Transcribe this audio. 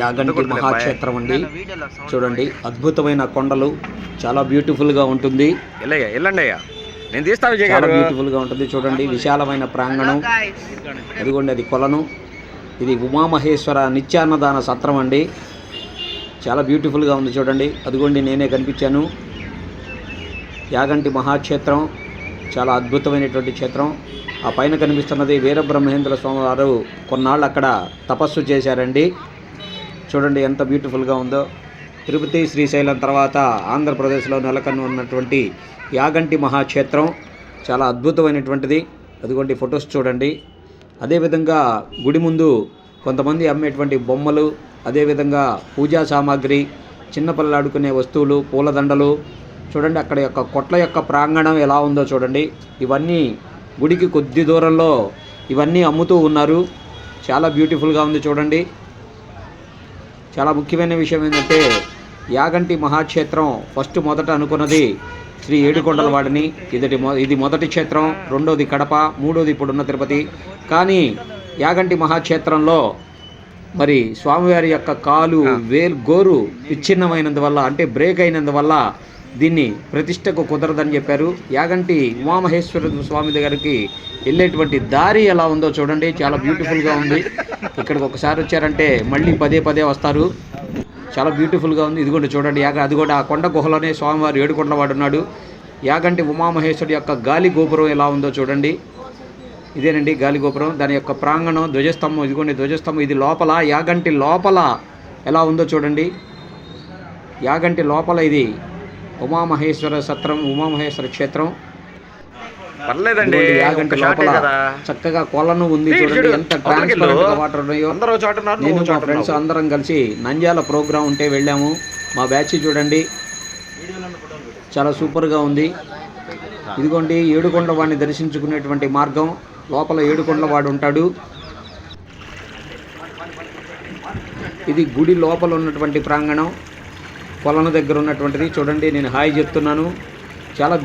యాగంటి మహాక్షేత్రం అండి. చూడండి, అద్భుతమైన కొండలు, చాలా బ్యూటిఫుల్గా ఉంటుంది. చాలా బ్యూటిఫుల్గా ఉంటుంది. చూడండి, విశాలమైన ప్రాంగణం. అదిగోండి, అది కొలను. ఇది ఉమామహేశ్వర నిత్యాన్నదాన సత్రం అండి. చాలా బ్యూటిఫుల్గా ఉంది. చూడండి, అదిగోండి, నేనే కనిపించాను. యాగంటి మహాక్షేత్రం చాలా అద్భుతమైనటువంటి క్షేత్రం. ఆ పైన కనిపిస్తున్నది వీరబ్రహ్మేంద్ర స్వామి వారు కొన్నాళ్ళు అక్కడ తపస్సు చేశారండి. చూడండి ఎంత బ్యూటిఫుల్గా ఉందో. తిరుపతి, శ్రీశైలం తర్వాత ఆంధ్రప్రదేశ్లో నెలకొని ఉన్నటువంటి యాగంటి మహాక్షేత్రం చాలా అద్భుతమైనటువంటిది. అదిగోండి ఫొటోస్ చూడండి. అదేవిధంగా గుడి ముందు కొంతమంది అమ్మేటువంటి బొమ్మలు, అదేవిధంగా పూజా సామాగ్రి, చిన్నపిల్లలు ఆడుకునే వస్తువులు, పూలదండలు చూడండి. అక్కడ యొక్క కొట్ల యొక్క ప్రాంగణం ఎలా ఉందో చూడండి. ఇవన్నీ గుడికి కొద్ది దూరంలో ఇవన్నీ అమ్ముతూ ఉన్నారు. చాలా బ్యూటిఫుల్గా ఉంది చూడండి. చాలా ముఖ్యమైన విషయం ఏంటంటే యాగంటి మహాక్షేత్రం మొదట అనుకున్నది శ్రీ ఏడుకొండలవాడిని. ఇది మొదటి క్షేత్రం, రెండోది కడప, మూడోది ఇప్పుడున్న తిరుపతి. కానీ యాగంటి మహాక్షేత్రంలో మరి స్వామివారి యొక్క కాలు గోరు విచ్ఛిన్నమైనందువల్ల, అంటే బ్రేక్ అయినందువల్ల దీన్ని ప్రతిష్టకు కుదరదని చెప్పారు. యాగంటి ఉమామహేశ్వర స్వామి దగ్గరికి వెళ్ళేటువంటి దారి ఎలా ఉందో చూడండి. చాలా బ్యూటిఫుల్గా ఉంది. ఇక్కడికి ఒకసారి వచ్చారంటే మళ్ళీ పదే పదే వస్తారు. చాలా బ్యూటిఫుల్గా ఉంది. ఇదిగోండి చూడండి, అది కూడా ఆ కొండ గుహలోనే స్వామివారు ఏడుకొండలవాడు ఉన్నాడు. యాగంటి ఉమామహేశ్వరుడి యొక్క గాలి గోపురం ఎలా ఉందో చూడండి. ఇదేనండి గాలి గోపురం, దాని యొక్క ప్రాంగణం, ధ్వజస్తంభం. ఇదిగోండి ధ్వజస్తంభం. ఇది లోపల, యాగంటి లోపల ఎలా ఉందో చూడండి. యాగంటి లోపల ఇది ఉమామహేశ్వర సత్రం, ఉమామహేశ్వర క్షేత్రం. పర్లేదండి, యాగంటి లోపల చక్కగా కొలను ఉంది చూడండి. ఎంత ట్రాన్స్పరెంట్ గా వాటర్ ఉన్నాయో. నేను మా ఫ్రెండ్స్ అందరం కలిసి నంద్యాల ప్రోగ్రాం ఉంటే వెళ్ళాము. మా బ్యాచ్ చూడండి, చాలా సూపర్గా ఉంది. ఇదిగోండి ఏడుకొండలవాడిని దర్శించుకునేటువంటి మార్గం. లోపల ఏడుకొండలవాడు ఉంటాడు. ఇది గుడి లోపల ఉన్నటువంటి ప్రాంగణం, కొలను దగ్గర ఉన్నటువంటిది. చూడండి, నేను హాయ్ చెప్తున్నాను. చాలా